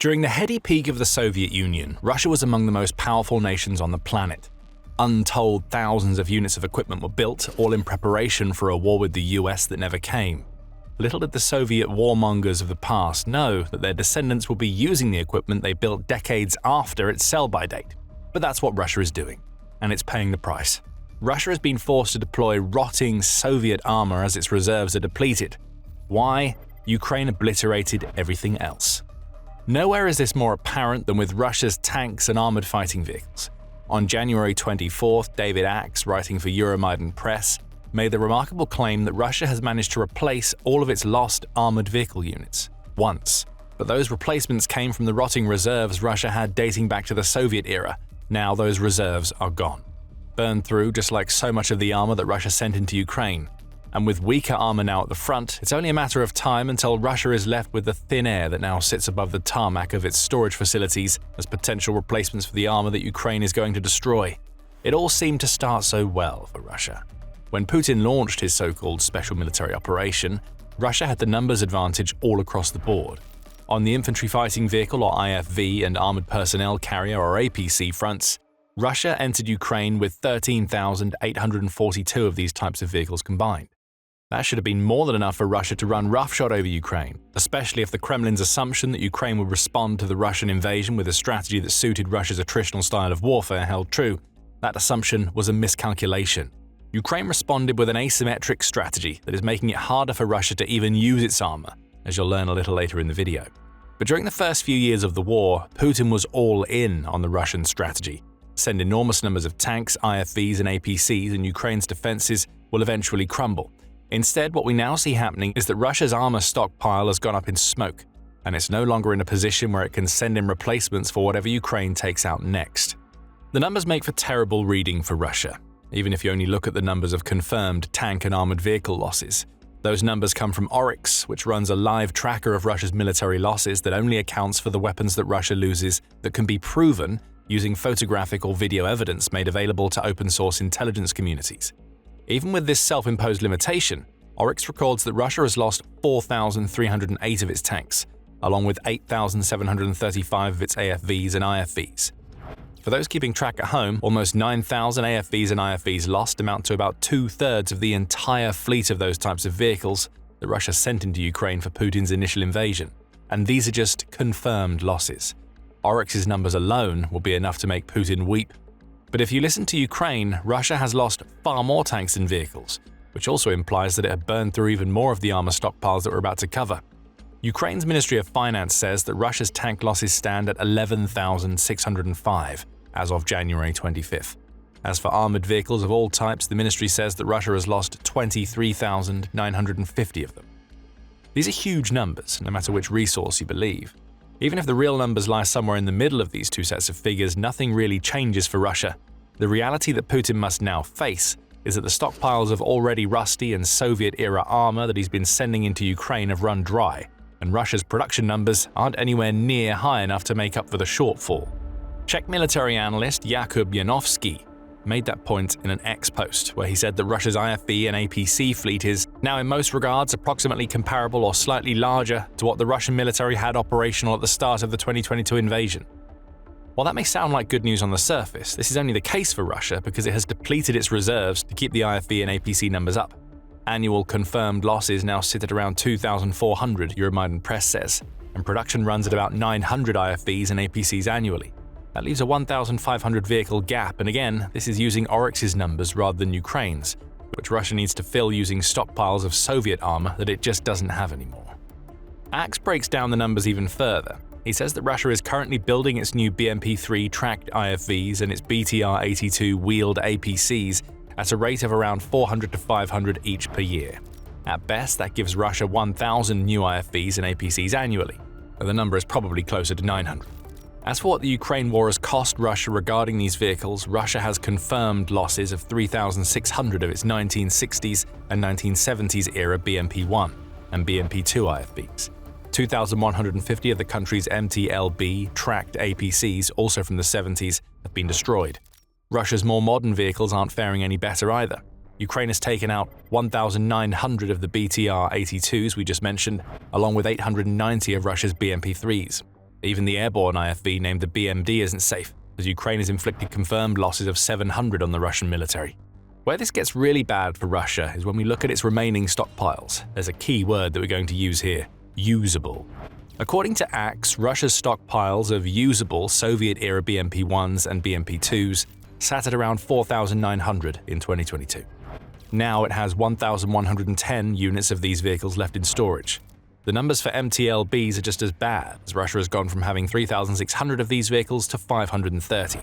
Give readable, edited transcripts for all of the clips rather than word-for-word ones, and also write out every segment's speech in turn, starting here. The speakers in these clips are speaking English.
During the heady peak of the Soviet Union, Russia was among the most powerful nations on the planet. Untold thousands of units of equipment were built, all in preparation for a war with the US that never came. Little did the Soviet warmongers of the past know that their descendants will be using the equipment they built decades after its sell-by date. But that's what Russia is doing, and it's paying the price. Russia has been forced to deploy rotting Soviet armor as its reserves are depleted. Why? Ukraine obliterated everything else. Nowhere is this more apparent than with Russia's tanks and armored fighting vehicles. On January 24th, David Axe, writing for Euromaidan Press, made the remarkable claim that Russia has managed to replace all of its lost armored vehicle units once. But those replacements came from the rotting reserves Russia had dating back to the Soviet era. Now those reserves are gone. Burned through just like so much of the armor that Russia sent into Ukraine. And with weaker armor now at the front, it's only a matter of time until Russia is left with the thin air that now sits above the tarmac of its storage facilities as potential replacements for the armor that Ukraine is going to destroy. It all seemed to start so well for Russia. When Putin launched his so-called special military operation, Russia had the numbers advantage all across the board. On the infantry fighting vehicle or IFV and armored personnel carrier or APC fronts, Russia entered Ukraine with 13,842 of these types of vehicles combined. That should have been more than enough for Russia to run roughshod over Ukraine, especially if the Kremlin's assumption that Ukraine would respond to the Russian invasion with a strategy that suited Russia's attritional style of warfare held true. That assumption was a miscalculation. Ukraine responded with an asymmetric strategy that is making it harder for Russia to even use its armor, as you'll learn a little later in the video. But during the first few years of the war, Putin was all in on the Russian strategy. Send enormous numbers of tanks, IFVs and APCs, and Ukraine's defenses will eventually crumble. Instead, what we now see happening is that Russia's armor stockpile has gone up in smoke, and it's no longer in a position where it can send in replacements for whatever Ukraine takes out next. The numbers make for terrible reading for Russia, even if you only look at the numbers of confirmed tank and armored vehicle losses. Those numbers come from Oryx, which runs a live tracker of Russia's military losses that only accounts for the weapons that Russia loses that can be proven using photographic or video evidence made available to open-source intelligence communities. Even with this self-imposed limitation, Oryx records that Russia has lost 4,308 of its tanks, along with 8,735 of its AFVs and IFVs. For those keeping track at home, almost 9,000 AFVs and IFVs lost amount to about 2/3 of the entire fleet of those types of vehicles that Russia sent into Ukraine for Putin's initial invasion. And these are just confirmed losses. Oryx's numbers alone will be enough to make Putin weep. But if you listen to Ukraine, Russia has lost far more tanks and vehicles, which also implies that it had burned through even more of the armor stockpiles that we're about to cover. Ukraine's Ministry of Finance says that Russia's tank losses stand at 11,605 as of January 25th. As for armored vehicles of all types, the ministry says that Russia has lost 23,950 of them. These are huge numbers, no matter which resource you believe. Even if the real numbers lie somewhere in the middle of these two sets of figures, nothing really changes for Russia. The reality that Putin must now face is that the stockpiles of already rusty and Soviet-era armor that he's been sending into Ukraine have run dry, and Russia's production numbers aren't anywhere near high enough to make up for the shortfall. Czech military analyst Jakub Janovsky made that point in an X post, where he said that Russia's IFV and APC fleet is now in most regards approximately comparable or slightly larger to what the Russian military had operational at the start of the 2022 invasion. While that may sound like good news on the surface, this is only the case for Russia because it has depleted its reserves to keep the IFV and APC numbers up. Annual confirmed losses now sit at around 2,400, Euromaidan Press says, and production runs at about 900 IFVs and APCs annually. That leaves a 1,500 vehicle gap, and again, this is using Oryx's numbers rather than Ukraine's, which Russia needs to fill using stockpiles of Soviet armor that it just doesn't have anymore. Axe breaks down the numbers even further. He says that Russia is currently building its new BMP-3 tracked IFVs and its BTR-82 wheeled APCs at a rate of around 400 to 500 each per year. At best, that gives Russia 1,000 new IFVs and APCs annually, but the number is probably closer to 900. As for what the Ukraine war has cost Russia regarding these vehicles, Russia has confirmed losses of 3,600 of its 1960s and 1970s era BMP-1 and BMP-2 IFVs. 2,150 of the country's MTLB tracked APCs, also from the 70s, have been destroyed. Russia's more modern vehicles aren't faring any better either. Ukraine has taken out 1,900 of the BTR-82s we just mentioned, along with 890 of Russia's BMP-3s. Even the airborne IFV named the BMD isn't safe, as Ukraine has inflicted confirmed losses of 700 on the Russian military. Where this gets really bad for Russia is when we look at its remaining stockpiles. There's a key word that we're going to use here: usable. According to APCs, Russia's stockpiles of usable Soviet-era BMP-1s and BMP-2s sat at around 4,900 in 2022. Now it has 1,110 units of these vehicles left in storage. The numbers for MTLBs are just as bad, as Russia has gone from having 3,600 of these vehicles to 530.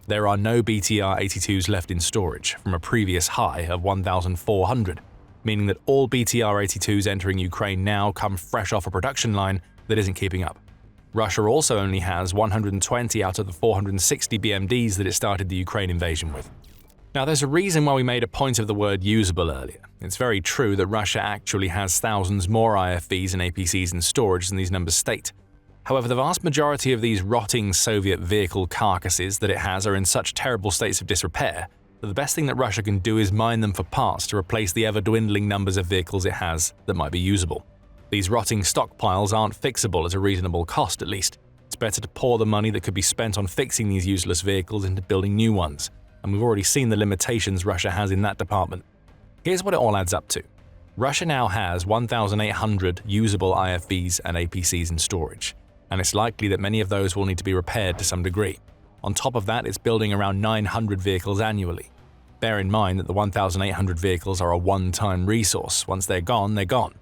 There are no BTR-82s left in storage, from a previous high of 1,400, meaning that all BTR-82s entering Ukraine now come fresh off a production line that isn't keeping up. Russia also only has 120 out of the 460 BMDs that it started the Ukraine invasion with. Now, there's a reason why we made a point of the word usable earlier. It's very true that Russia actually has thousands more IFVs and APCs in storage than these numbers state. However, the vast majority of these rotting Soviet vehicle carcasses that it has are in such terrible states of disrepair that the best thing that Russia can do is mine them for parts to replace the ever-dwindling numbers of vehicles it has that might be usable. These rotting stockpiles aren't fixable at a reasonable cost, at least. It's better to pour the money that could be spent on fixing these useless vehicles into building new ones, and we've already seen the limitations Russia has in that department. Here's what it all adds up to. Russia now has 1,800 usable IFVs and APCs in storage, and it's likely that many of those will need to be repaired to some degree. On top of that, it's building around 900 vehicles annually. Bear in mind that the 1,800 vehicles are a one-time resource. Once they're gone, they're gone.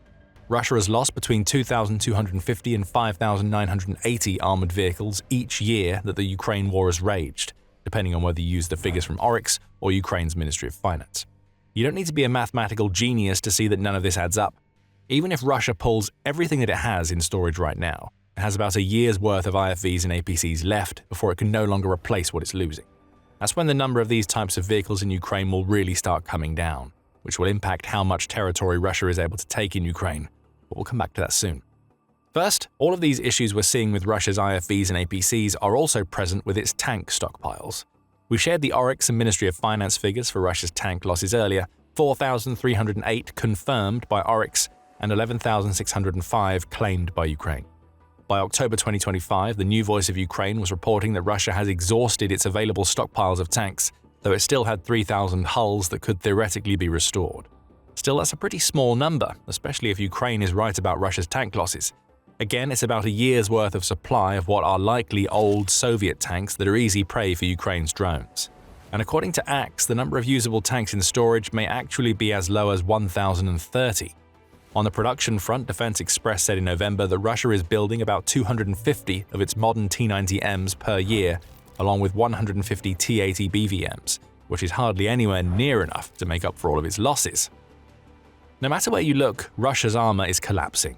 Russia has lost between 2,250 and 5,980 armored vehicles each year that the Ukraine war has raged, depending on whether you use the figures from Oryx or Ukraine's Ministry of Finance. You don't need to be a mathematical genius to see that none of this adds up. Even if Russia pulls everything that it has in storage right now, it has about a year's worth of IFVs and APCs left before it can no longer replace what it's losing. That's when the number of these types of vehicles in Ukraine will really start coming down, which will impact how much territory Russia is able to take in Ukraine. But we'll come back to that soon. First, all of these issues we're seeing with Russia's IFVs and APCs are also present with its tank stockpiles. We shared the Oryx and Ministry of Finance figures for Russia's tank losses earlier: 4,308 confirmed by Oryx and 11,605 claimed by Ukraine. By October 2025, the New Voice of Ukraine was reporting that Russia has exhausted its available stockpiles of tanks, though it still had 3,000 hulls that could theoretically be restored. Still, that's a pretty small number, especially if Ukraine is right about Russia's tank losses. Again, it's about a year's worth of supply of what are likely old Soviet tanks that are easy prey for Ukraine's drones. And according to APCs, the number of usable tanks in storage may actually be as low as 1,030. On the production front, Defense Express said in November that Russia is building about 250 of its modern T-90Ms per year, along with 150 T-80 BVMs, which is hardly anywhere near enough to make up for all of its losses. No matter where you look, Russia's armor is collapsing.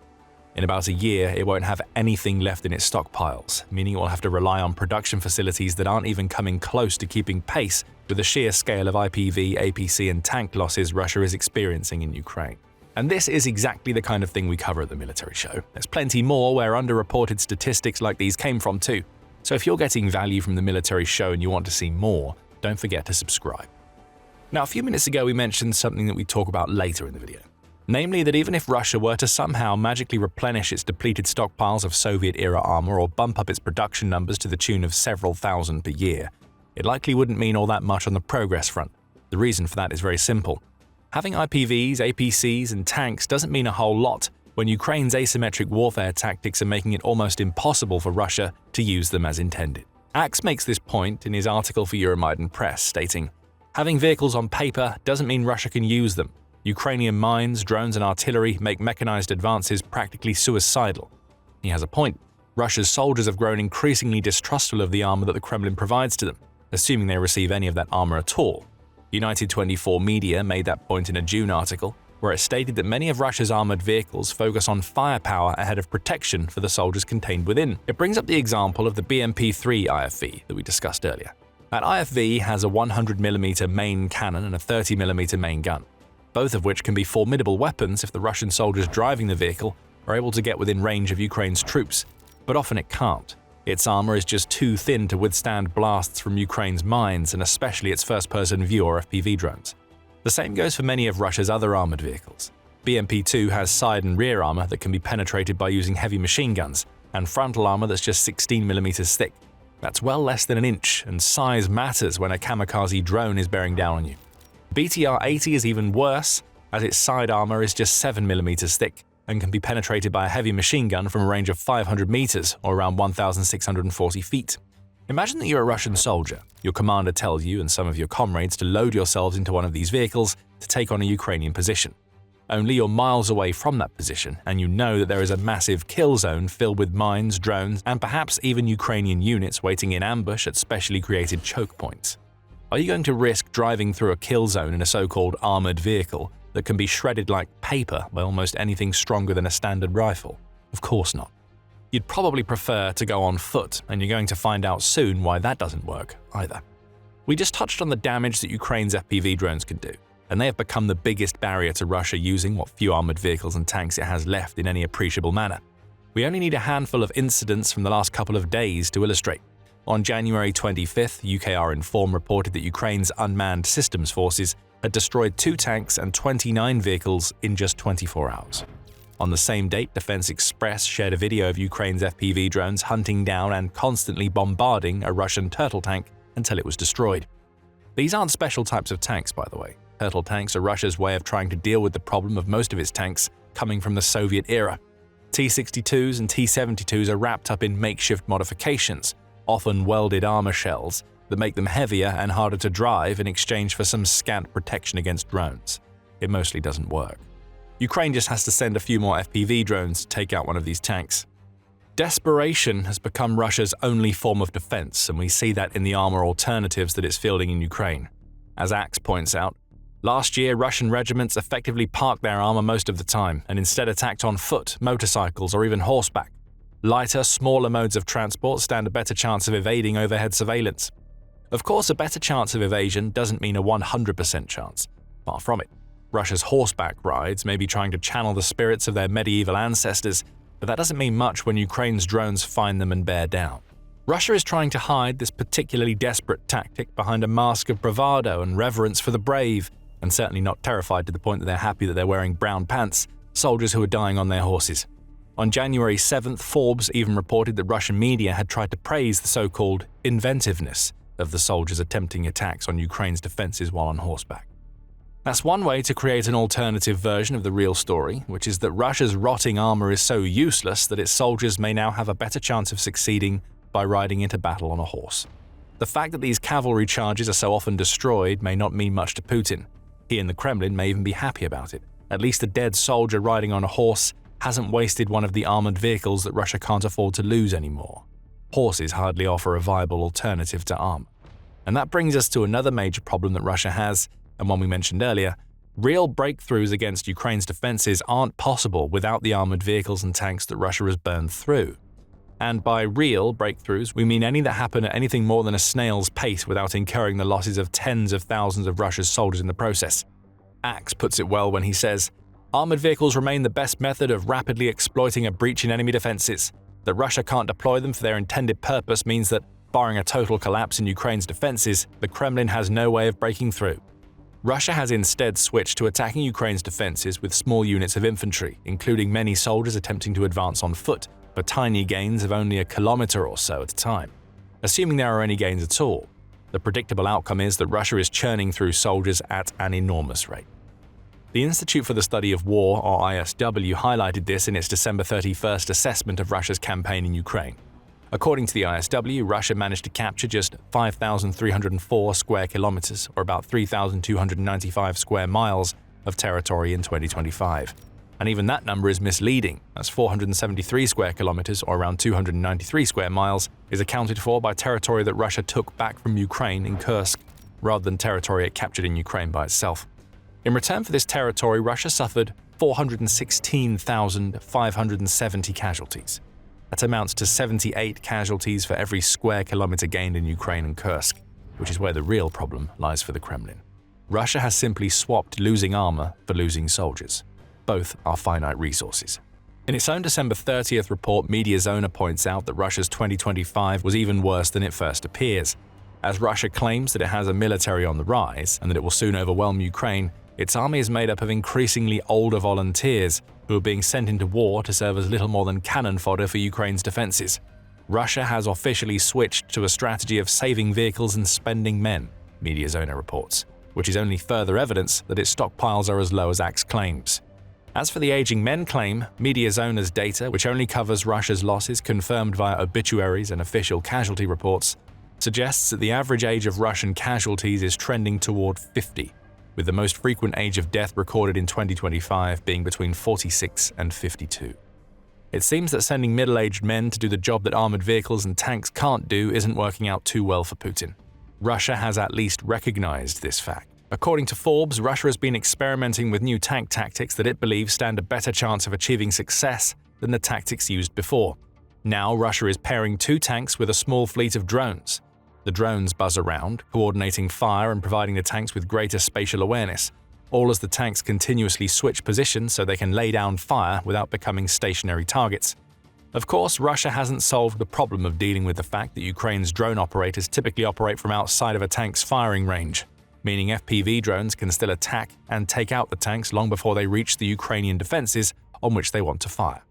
In about a year, it won't have anything left in its stockpiles, meaning it will have to rely on production facilities that aren't even coming close to keeping pace with the sheer scale of IPV, APC, and tank losses Russia is experiencing in Ukraine. And this is exactly the kind of thing we cover at the Military Show. There's plenty more where underreported statistics like these came from too. So if you're getting value from the Military Show and you want to see more, don't forget to subscribe. Now, a few minutes ago we mentioned something that we talk about later in the video. Namely that even if Russia were to somehow magically replenish its depleted stockpiles of Soviet-era armor or bump up its production numbers to the tune of several thousand per year, it likely wouldn't mean all that much on the progress front. The reason for that is very simple. Having IPVs, APCs, and tanks doesn't mean a whole lot when Ukraine's asymmetric warfare tactics are making it almost impossible for Russia to use them as intended. APCs makes this point in his article for Euromaidan Press, stating, "Having vehicles on paper doesn't mean Russia can use them. Ukrainian mines, drones, and artillery make mechanized advances practically suicidal." He has a point. Russia's soldiers have grown increasingly distrustful of the armor that the Kremlin provides to them, assuming they receive any of that armor at all. United 24 Media made that point in a June article, where it stated that many of Russia's armored vehicles focus on firepower ahead of protection for the soldiers contained within. It brings up the example of the BMP-3 IFV that we discussed earlier. That IFV has a 100mm main cannon and a 30mm main gun, both of which can be formidable weapons if the Russian soldiers driving the vehicle are able to get within range of Ukraine's troops, but often it can't. Its armor is just too thin to withstand blasts from Ukraine's mines and especially its first-person view or FPV drones. The same goes for many of Russia's other armored vehicles. BMP-2 has side and rear armor that can be penetrated by using heavy machine guns, and frontal armor that's just 16mm thick. That's well less than an inch, and size matters when a kamikaze drone is bearing down on you. BTR-80 is even worse, as its side armor is just 7mm thick and can be penetrated by a heavy machine gun from a range of 500 meters or around 1,640 feet. Imagine that you're a Russian soldier. Your commander tells you and some of your comrades to load yourselves into one of these vehicles to take on a Ukrainian position. Only you're miles away from that position, and you know that there is a massive kill zone filled with mines, drones, and perhaps even Ukrainian units waiting in ambush at specially created choke points. Are you going to risk driving through a kill zone in a so-called armored vehicle that can be shredded like paper by almost anything stronger than a standard rifle? Of course not. You'd probably prefer to go on foot, and you're going to find out soon why that doesn't work either. We just touched on the damage that Ukraine's FPV drones can do, and they have become the biggest barrier to Russia using what few armored vehicles and tanks it has left in any appreciable manner. We only need a handful of incidents from the last couple of days to illustrate. On January 25th, UKR Inform reported that Ukraine's unmanned systems forces had destroyed 2 tanks and 29 vehicles in just 24 hours. On the same date, Defense Express shared a video of Ukraine's FPV drones hunting down and constantly bombarding a Russian turtle tank until it was destroyed. These aren't special types of tanks, by the way. Turtle tanks are Russia's way of trying to deal with the problem of most of its tanks coming from the Soviet era. T-62s and T-72s are wrapped up in makeshift modifications, often welded armor shells, that make them heavier and harder to drive in exchange for some scant protection against drones. It mostly doesn't work. Ukraine just has to send a few more FPV drones to take out one of these tanks. Desperation has become Russia's only form of defense, and we see that in the armor alternatives that it's fielding in Ukraine. As Axe points out, last year Russian regiments effectively parked their armor most of the time and instead attacked on foot, motorcycles, or even horseback. Lighter, smaller modes of transport stand a better chance of evading overhead surveillance. Of course, a better chance of evasion doesn't mean a 100% chance. Far from it. Russia's horseback rides may be trying to channel the spirits of their medieval ancestors, but that doesn't mean much when Ukraine's drones find them and bear down. Russia is trying to hide this particularly desperate tactic behind a mask of bravado and reverence for the brave, and certainly not terrified to the point that they're happy that they're wearing brown pants, soldiers who are dying on their horses. On January 7th, Forbes even reported that Russian media had tried to praise the so-called inventiveness of the soldiers attempting attacks on Ukraine's defenses while on horseback. That's one way to create an alternative version of the real story, which is that Russia's rotting armor is so useless that its soldiers may now have a better chance of succeeding by riding into battle on a horse. The fact that these cavalry charges are so often destroyed may not mean much to Putin. He and the Kremlin may even be happy about it. At least a dead soldier riding on a horse hasn't wasted one of the armored vehicles that Russia can't afford to lose anymore. Horses hardly offer a viable alternative to armor. And that brings us to another major problem that Russia has, and one we mentioned earlier. Real breakthroughs against Ukraine's defenses aren't possible without the armored vehicles and tanks that Russia has burned through. And by real breakthroughs, we mean any that happen at anything more than a snail's pace without incurring the losses of tens of thousands of Russia's soldiers in the process. Axe puts it well when he says, "Armored vehicles remain the best method of rapidly exploiting a breach in enemy defenses. That Russia can't deploy them for their intended purpose means that, barring a total collapse in Ukraine's defenses, the Kremlin has no way of breaking through." Russia has instead switched to attacking Ukraine's defenses with small units of infantry, including many soldiers attempting to advance on foot, but tiny gains of only a kilometer or so at a time. Assuming there are any gains at all, the predictable outcome is that Russia is churning through soldiers at an enormous rate. The Institute for the Study of War, or ISW, highlighted this in its December 31st assessment of Russia's campaign in Ukraine. According to the ISW, Russia managed to capture just 5,304 square kilometers, or about 3,295 square miles, of territory in 2025. And even that number is misleading, as 473 square kilometers, or around 293 square miles, is accounted for by territory that Russia took back from Ukraine in Kursk, rather than territory it captured in Ukraine by itself. In return for this territory, Russia suffered 416,570 casualties. That amounts to 78 casualties for every square kilometer gained in Ukraine and Kursk, which is where the real problem lies for the Kremlin. Russia has simply swapped losing armor for losing soldiers. Both are finite resources. In its own December 30th report, Mediazona points out that Russia's 2025 was even worse than it first appears. As Russia claims that it has a military on the rise and that it will soon overwhelm Ukraine, Its army is made up of increasingly older volunteers who are being sent into war to serve as little more than cannon fodder for Ukraine's defenses. Russia has officially switched to a strategy of saving vehicles and spending men, Mediazona reports, which is only further evidence that its stockpiles are as low as Axe claims. As for the aging men claim, Mediazona's data, which only covers Russia's losses confirmed via obituaries and official casualty reports, suggests that the average age of Russian casualties is trending toward 50, with the most frequent age of death recorded in 2025 being between 46 and 52. It seems that sending middle-aged men to do the job that armored vehicles and tanks can't do isn't working out too well for Putin. Russia has at least recognized this fact. According to Forbes, Russia has been experimenting with new tank tactics that it believes stand a better chance of achieving success than the tactics used before. Now, Russia is pairing 2 tanks with a small fleet of drones. The drones buzz around, coordinating fire and providing the tanks with greater spatial awareness, all as the tanks continuously switch positions so they can lay down fire without becoming stationary targets. Of course, Russia hasn't solved the problem of dealing with the fact that Ukraine's drone operators typically operate from outside of a tank's firing range, meaning FPV drones can still attack and take out the tanks long before they reach the Ukrainian defenses on which they want to fire.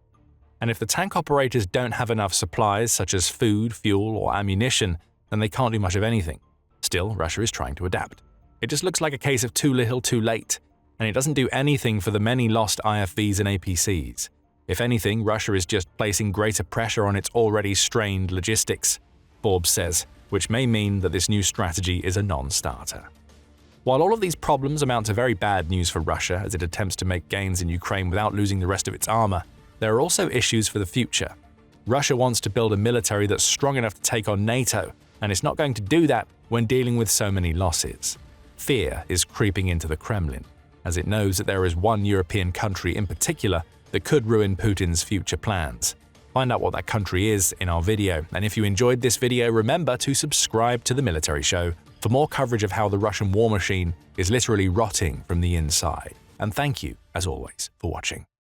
And if the tank operators don't have enough supplies such as food, fuel, or ammunition, then they can't do much of anything. Still, Russia is trying to adapt. It just looks like a case of too little, too late, and it doesn't do anything for the many lost IFVs and APCs. If anything, Russia is just placing greater pressure on its already strained logistics, Forbes says, which may mean that this new strategy is a non-starter. While all of these problems amount to very bad news for Russia as it attempts to make gains in Ukraine without losing the rest of its armor, there are also issues for the future. Russia wants to build a military that's strong enough to take on NATO, and it's not going to do that when dealing with so many losses. Fear is creeping into the Kremlin, as it knows that there is one European country in particular that could ruin Putin's future plans. Find out what that country is in our video, and if you enjoyed this video, remember to subscribe to The Military Show for more coverage of how the Russian war machine is literally rotting from the inside. And thank you, as always, for watching.